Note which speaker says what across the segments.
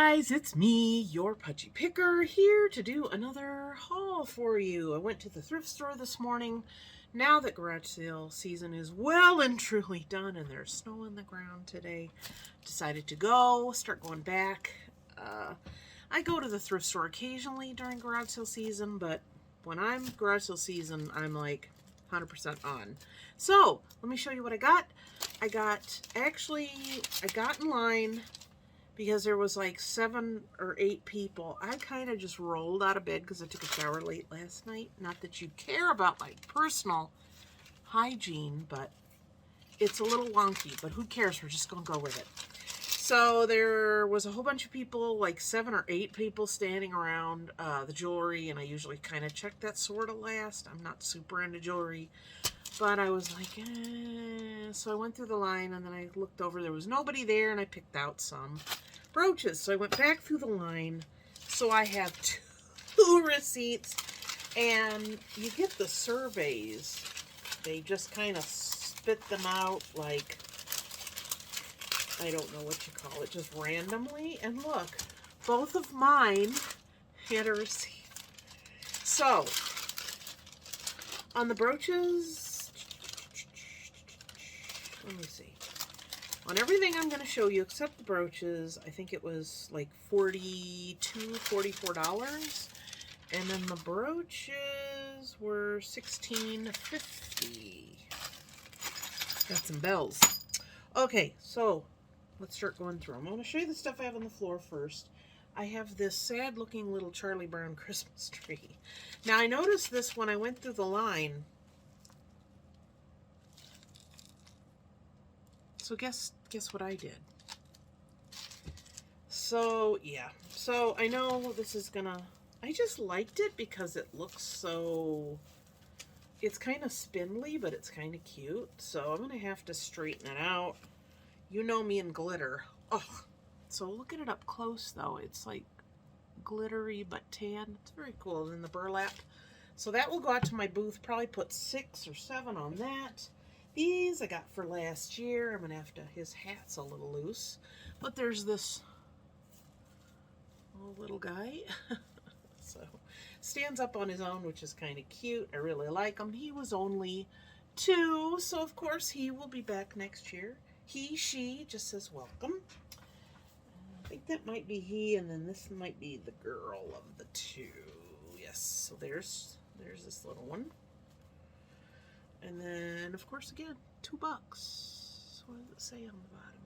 Speaker 1: guys, it's me, your Pudgy Picker, here to do another haul for you. I went to the thrift store this morning. Now that garage sale season is well and truly done and there's snow on the ground today, decided to start going back. I go to the thrift store occasionally during garage sale season, but when I'm garage sale season, I'm like 100% on. So, let me show you what I got. I got in line because there was like 7 or 8 people. I kind of just rolled out of bed because I took a shower late last night. Not that you care about my personal hygiene, but it's a little wonky, but who cares? We're just going to go with it. So there was a whole bunch of people, like 7 or 8 people standing around the jewelry, and I usually kind of check that sort of last. I'm not super into jewelry, but I was like, So I went through the line, and then I looked over. There was nobody there, and I picked out some brooches. So I went back through the line. So I have 2 receipts, and you get the surveys. They just kind of spit them out like, I don't know what you call it, just randomly. And look, both of mine had a receipt. So, on the brooches, let me see. On everything I'm going to show you except the brooches, I think it was like $42, $44. And then the brooches were $16.50. Got some bells. Okay, so let's start going through them. I want to show you the stuff I have on the floor first. I have this sad-looking little Charlie Brown Christmas tree. Now, I noticed this when I went through the line. So guess what I did. So, yeah. So, I know this is gonna... I just liked it because it looks so... It's kind of spindly, but it's kind of cute. So, I'm going to have to straighten it out. You know me and glitter. Oh, so look at it up close, though. It's like glittery but tan. It's very cool. And then the burlap. So that will go out to my booth. Probably put 6 or 7 on that. These I got for last year. I'm going to have to... His hat's a little loose. But there's this little guy. So, stands up on his own, which is kind of cute. I really like him. He was only 2, so of course he will be back next year. He, she, just says welcome. I think that might be he, and then this might be the girl of the 2. Yes, so there's this little one. And then, of course, again, $2. What does it say on the bottom?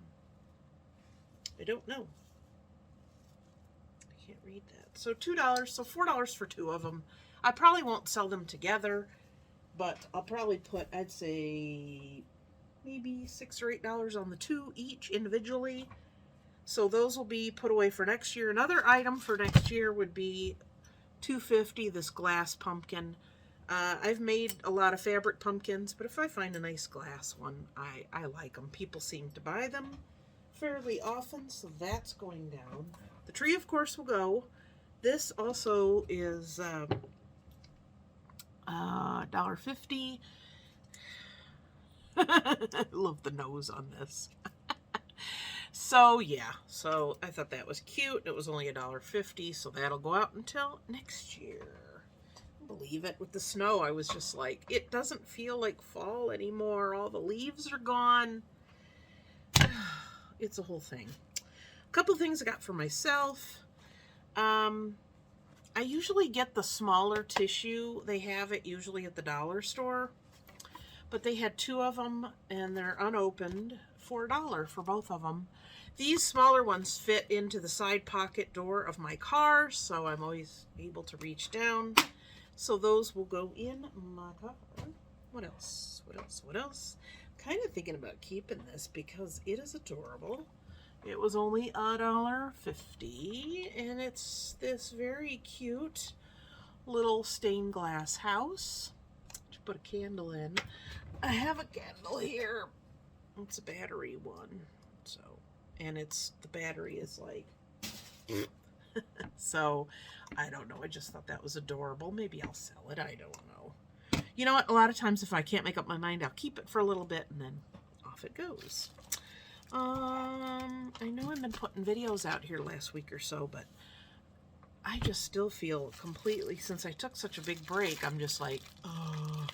Speaker 1: I don't know. I can't read that. So $2, so $4 for 2 of them. I probably won't sell them together, but I'll probably put, I'd say, maybe $6 or $8 on the 2 each individually. So those will be put away for next year. Another item for next year would be $2.50, this glass pumpkin. I've made a lot of fabric pumpkins, but if I find a nice glass one, I like them. People seem to buy them fairly often, so that's going down. The tree, of course, will go. This also is $1.50. I love the nose on this. So, yeah. So, I thought that was cute. It was only $1.50, so that'll go out until next year. Believe it, with the snow, I was just like, it doesn't feel like fall anymore. All the leaves are gone. It's a whole thing. A couple things I got for myself. I usually get the smaller tissue. They have it usually at the dollar store. But they had 2 of them, and they're unopened for $1 for both of them. These smaller ones fit into the side pocket door of my car, so I'm always able to reach down. So those will go in my car. What else? What else? What else? Kind of thinking about keeping this because it is adorable. It was only $1.50, and it's this very cute little stained glass house to put a candle in. I have a candle here. It's a battery one, so, and the battery is like, so, I don't know. I just thought that was adorable. Maybe I'll sell it. I don't know. You know what? A lot of times if I can't make up my mind, I'll keep it for a little bit and then off it goes. I know I've been putting videos out here last week or so, but I just still feel completely, since I took such a big break, I'm just like, oh.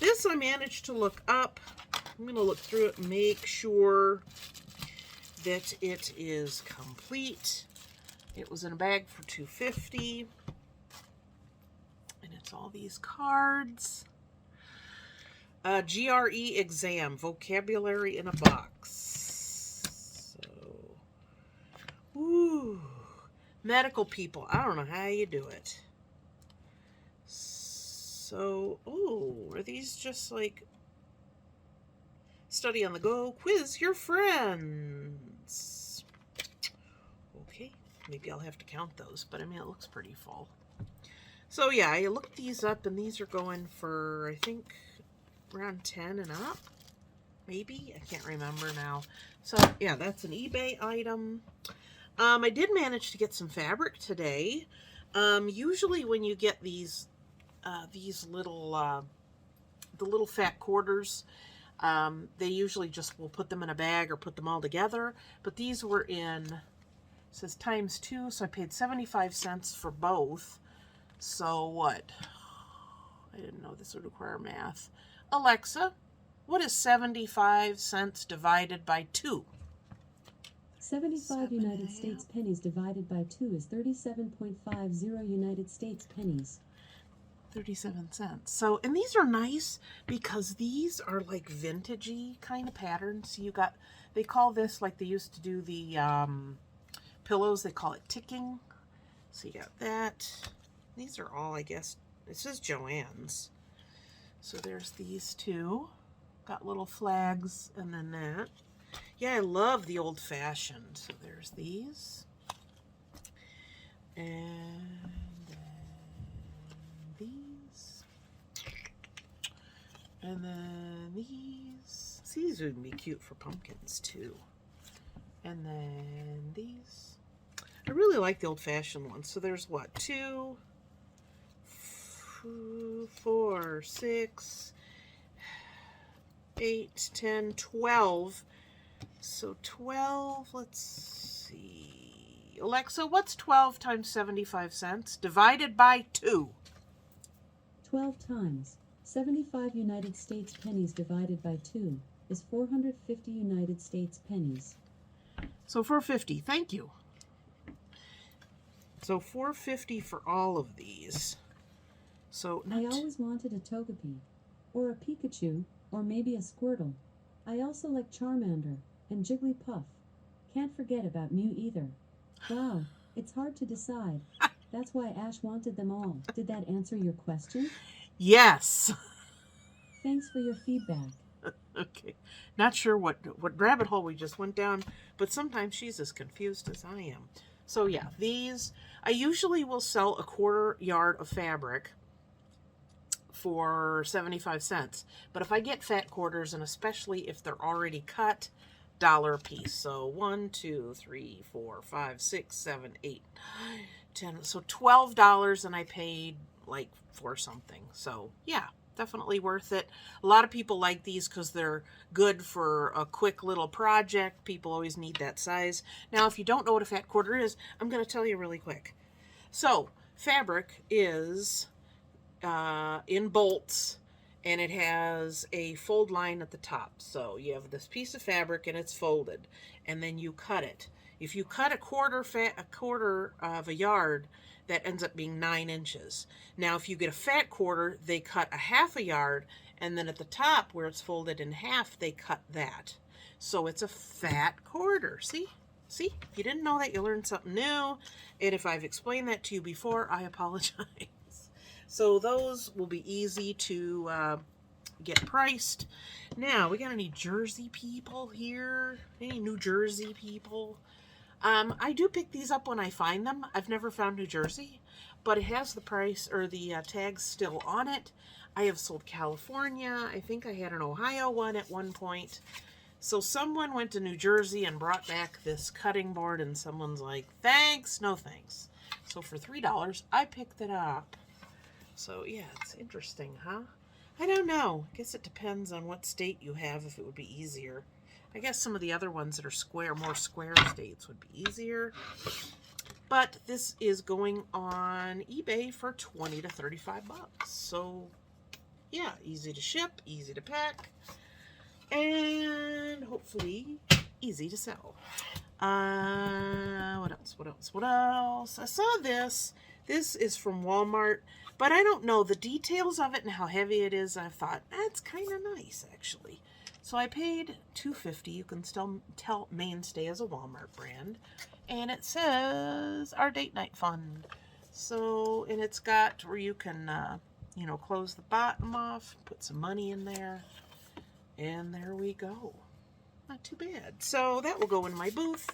Speaker 1: This I managed to look up. I'm going to look through it and make sure that it is complete. It was in a bag for $2.50. And it's all these cards. GRE exam, vocabulary in a box. So, ooh, medical people. I don't know how you do it. So, oh, are these just like study on the go? Quiz your friends. Okay, maybe I'll have to count those, but I mean, it looks pretty full. So yeah, I looked these up, and these are going for, I think, around 10 and up, maybe. I can't remember now. So yeah, that's an eBay item. I did manage to get some fabric today. Usually when you get these little, the little fat quarters, they usually just will put them in a bag or put them all together. But these were in, it says ×2, so I paid 75 cents for both. So what? I didn't know this would require math. Alexa, what is 75 cents divided by 2?
Speaker 2: 75 United States pennies divided by 2 is 37.50 United States pennies.
Speaker 1: 37 cents. So, and these are nice because these are like vintagey kind of patterns. You got, they call this, like they used to do the pillows, they call it ticking. So you got that. These are all, I guess, this is Joann's. So there's these two. Got little flags and then that. Yeah, I love the old-fashioned. So there's these. And then these. And then these. See, these would be cute for pumpkins too. And then these. I really like the old-fashioned ones. So there's what? 2, 4, 6, 8, 10, 12. So 12, let's see. Alexa, what's 12 times 75 cents divided by 2?
Speaker 2: 12 times 75 United States pennies divided by 2 is 450 United States pennies.
Speaker 1: So 450, thank you. So 450 for all of these. So
Speaker 2: I always wanted a Togepi, or a Pikachu, or maybe a Squirtle. I also like Charmander and Jigglypuff. Can't forget about Mew either. Wow, it's hard to decide. That's why Ash wanted them all. Did that answer your question?
Speaker 1: Yes.
Speaker 2: Thanks for your feedback.
Speaker 1: Okay. Not sure what rabbit hole we just went down, but sometimes she's as confused as I am. So yeah, these, I usually will sell a 1/4 yard of fabric for 75 cents. But if I get fat quarters, and especially if they're already cut, $1 a piece. So 1, 2, 3, 4, 5, 6, 7, 8, 9, 10. So $12, and I paid like for something. So yeah, definitely worth it. A lot of people like these because they're good for a quick little project. People always need that size. Now, if you don't know what a fat quarter is, I'm going to tell you really quick. So fabric is in bolts, and it has a fold line at the top. So you have this piece of fabric and it's folded, and then you cut it. If you cut a quarter of a yard, that ends up being 9 inches. Now, if you get a fat quarter, they cut a 1/2 yard, and then at the top where it's folded in half, they cut that. So it's a fat quarter. See? See? If you didn't know that, you learned something new. And if I've explained that to you before, I apologize. So those will be easy to get priced. Now, we got any Jersey people here? Any New Jersey people? I do pick these up when I find them. I've never found New Jersey, but it has the price or the tags still on it. I have sold California. I think I had an Ohio one at one point. So someone went to New Jersey and brought back this cutting board, and someone's like, thanks, no thanks. So for $3, I picked it up. So yeah, it's interesting, huh? I don't know. I guess it depends on what state you have, if it would be easier. I guess some of the other ones that are square, more square states would be easier. But this is going on eBay for 20 to 35 bucks. So, yeah, easy to ship, easy to pack, and hopefully easy to sell. What else? What else? What else? I saw this. This is from Walmart, but I don't know the details of it and how heavy it is. I thought, that's kind of nice, actually. So I paid $2.50. You can still tell Mainstay is a Walmart brand. And it says, our date night fund. So, and it's got where you can, you know, close the bottom off, put some money in there. And there we go. Not too bad. So that will go in my booth.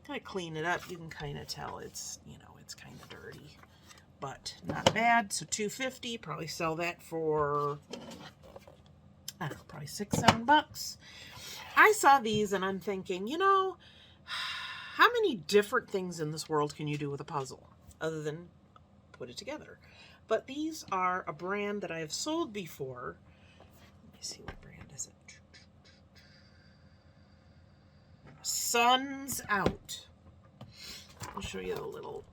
Speaker 1: Kind of clean it up. You can kind of tell it's, you know, it's kind of dirty. But not bad. So $2.50. Probably sell that for, I don't know, probably $6-7. I saw these and I'm thinking, you know, how many different things in this world can you do with a puzzle other than put it together? But these are a brand that I have sold before. Let me see, what brand is it? Sun's Out. I'll show you a little.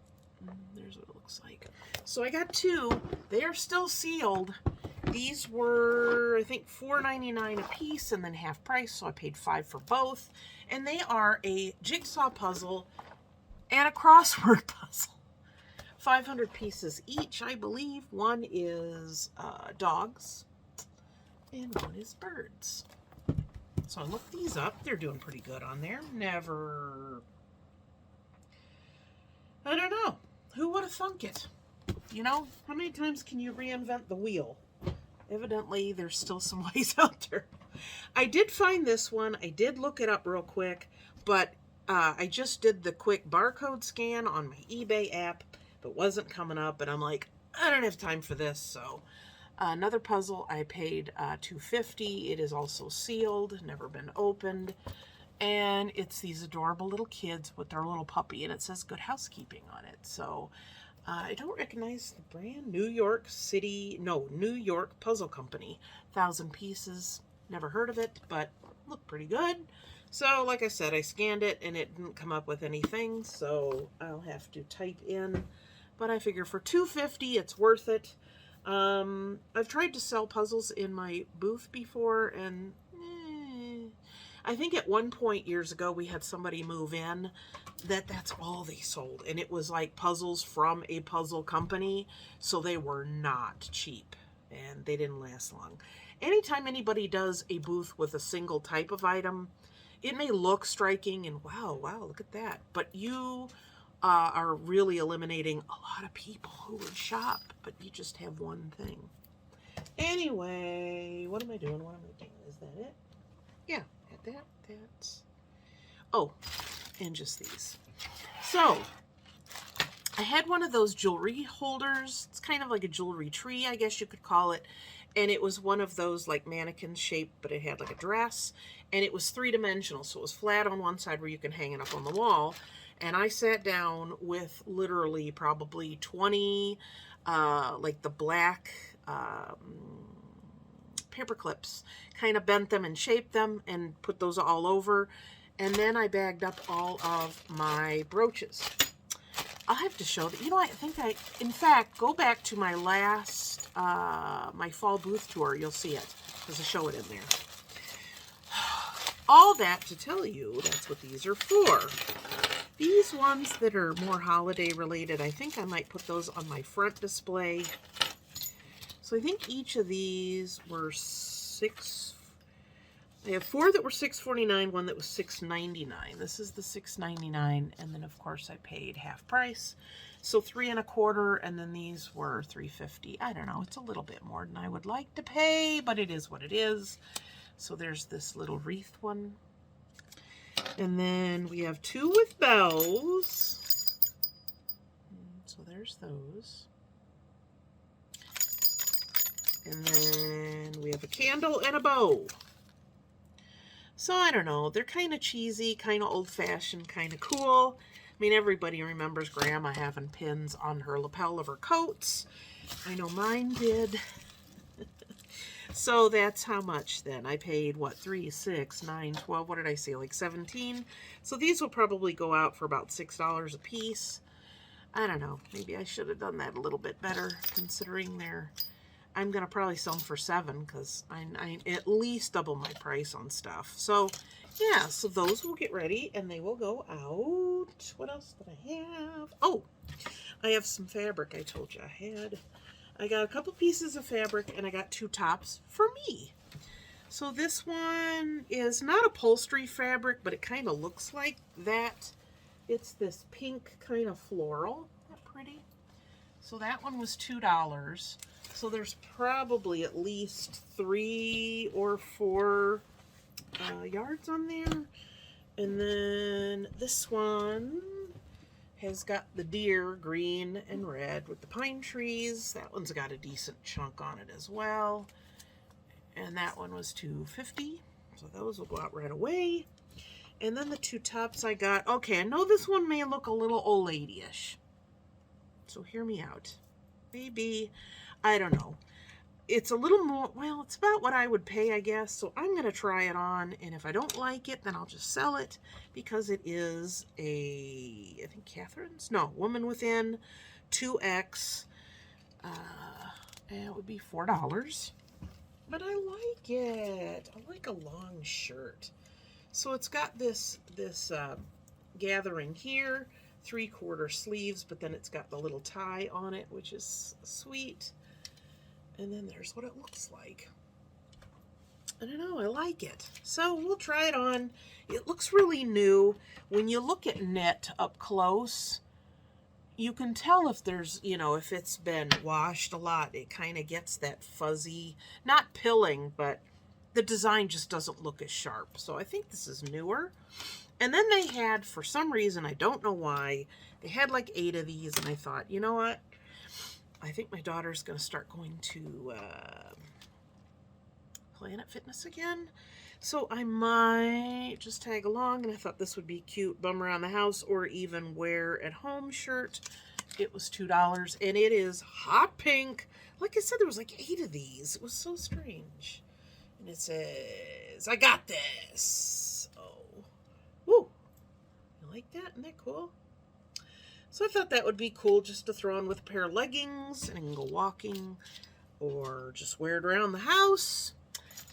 Speaker 1: There's what it looks like. So I got two. They are still sealed. These were, I think, $4.99 a piece and then half price, so I paid $5 for both. And they are a jigsaw puzzle and a crossword puzzle. 500 pieces each, I believe. One is dogs and one is birds. So I looked these up. They're doing pretty good on there. Never, I don't know. Who would have thunk it? You know, how many times can you reinvent the wheel? Evidently, there's still some ways out there. I did find this one. I did look it up real quick, but I just did the quick barcode scan on my eBay app, but wasn't coming up, and I'm like, I don't have time for this. So another puzzle, I paid $2.50. It is also sealed, never been opened, and it's these adorable little kids with their little puppy, and it says Good Housekeeping on it. So I don't recognize the brand. New York Puzzle Company. 1,000 pieces. Never heard of it, but looked pretty good. So, like I said, I scanned it and it didn't come up with anything, so I'll have to type in. But I figure for $2.50, it's worth it. I've tried to sell puzzles in my booth before, and I think at one point years ago we had somebody move in that's all they sold, and it was like puzzles from a puzzle company, so they were not cheap and they didn't last long. Anytime anybody does a booth with a single type of item, it may look striking and wow, look at that, but you are really eliminating a lot of people who would shop, but you just have one thing. Anyway, what am I doing? Is that it? Yeah, that's, oh, and just these. So I had one of those jewelry holders. It's kind of like a jewelry tree, I guess you could call it. And it was one of those like mannequin shaped, but it had like a dress, and it was 3-dimensional. So it was flat on one side where you can hang it up on the wall. And I sat down with literally probably 20, like the black paper clips, kind of bent them and shaped them and put those all over. And then I bagged up all of my brooches. I'll have to show that. You know, in fact, go back to my last, my fall booth tour. You'll see it because I show it in there. All that to tell you, that's what these are for. These ones that are more holiday related, I think I might put those on my front display. So I think each of these were I have 4 that were $6.49, one that was $6.99. This is the $6.99, and then of course I paid half price. So 3 1/4, and then these were $3.50. I don't know, it's a little bit more than I would like to pay, but it is what it is. So there's this little wreath one. And then we have 2 with bells. So there's those. And then we have a candle and a bow. So I don't know, they're kind of cheesy, kind of old-fashioned, kind of cool. I mean, everybody remembers Grandma having pins on her lapel of her coats. I know mine did. So that's how much then. I paid, what, 3, 6, 9, 12, what did I say, like 17? So these will probably go out for about $6 a piece. I don't know. Maybe I should have done that a little bit better, considering I'm going to probably sell them for $7 because I at least double my price on stuff. So, yeah, so those will get ready and they will go out. What else did I have? Oh, I have some fabric I told you I had. I got a couple pieces of fabric and I got 2 tops for me. So this one is not upholstery fabric, but it kind of looks like that. It's this pink kind of floral. Isn't that pretty? So that one was $2. So there's probably at least 3 or 4 yards on there. And then this one has got the deer green and red with the pine trees. That one's got a decent chunk on it as well. And that one was $2.50. So those will go out right away. And then the 2 tops I got. Okay, I know this one may look a little old lady-ish. So hear me out. Maybe, I don't know. It's a little more, well, it's about what I would pay, I guess. So I'm going to try it on. And if I don't like it, then I'll just sell it. Because it is a, I think Catherine's? No, Woman Within 2X. And it would be $4. But I like it. I like a long shirt. So it's got this gathering here, 3/4 sleeves, but then it's got the little tie on it, which is sweet. And then there's what it looks like. I don't know, I like it. So we'll try it on. It looks really new. When you look at knit up close, you can tell if there's, you know, if it's been washed a lot. It kind of gets that fuzzy, not pilling, but the design just doesn't look as sharp. So I think this is newer. And then they had, for some reason, I don't know why, they had like 8 of these, and I thought, you know what? I think my daughter's going to start going to Planet Fitness again. So I might just tag along, and I thought this would be cute, bum around the house, or even wear at home shirt. It was $2, and it is hot pink. Like I said, there was like 8 of these. It was so strange. And it says, I got this. Oh, woo. You like that? Isn't that cool? So I thought that would be cool just to throw on with a pair of leggings and I can go walking or just wear it around the house.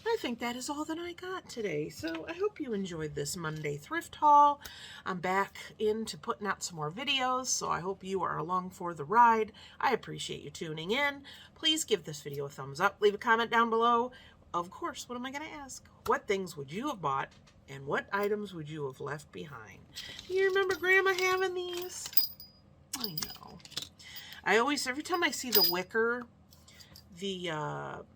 Speaker 1: I think that is all that I got today. So I hope you enjoyed this Monday thrift haul. I'm back into putting out some more videos, so I hope you are along for the ride. I appreciate you tuning in. Please give this video a thumbs up. Leave a comment down below. Of course, what am I going to ask? What things would you have bought and what items would you have left behind? Do you remember Grandma having these? I know. I always, every time I see the wicker, the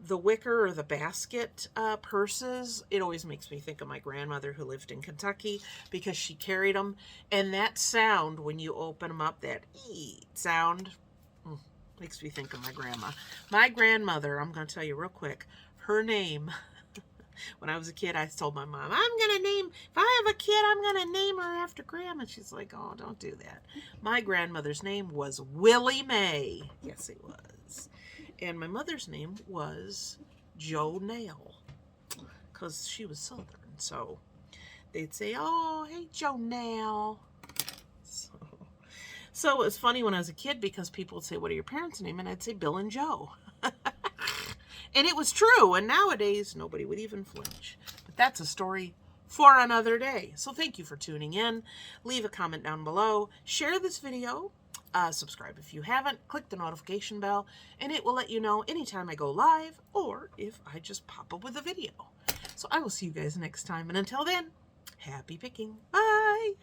Speaker 1: wicker or the basket purses, it always makes me think of my grandmother who lived in Kentucky because she carried them. And that sound, when you open them up, that eat sound, makes me think of my grandma. My grandmother, I'm going to tell you real quick, her name, when I was a kid, I told my mom, I'm going to name, if I have a kid, I'm going to name her after Grandma. She's like, oh, don't do that. My grandmother's name was Willie Mae. Yes, it was. And my mother's name was Jo Nail, because she was Southern. So they'd say, oh, hey, Jo Nail. So it was funny when I was a kid because people would say, what are your parents' name? And I'd say Bill and Joe. And it was true. And nowadays, nobody would even flinch. But that's a story for another day. So thank you for tuning in. Leave a comment down below. Share this video. Subscribe if you haven't. Click the notification bell. And it will let you know anytime I go live or if I just pop up with a video. So I will see you guys next time. And until then, happy picking. Bye.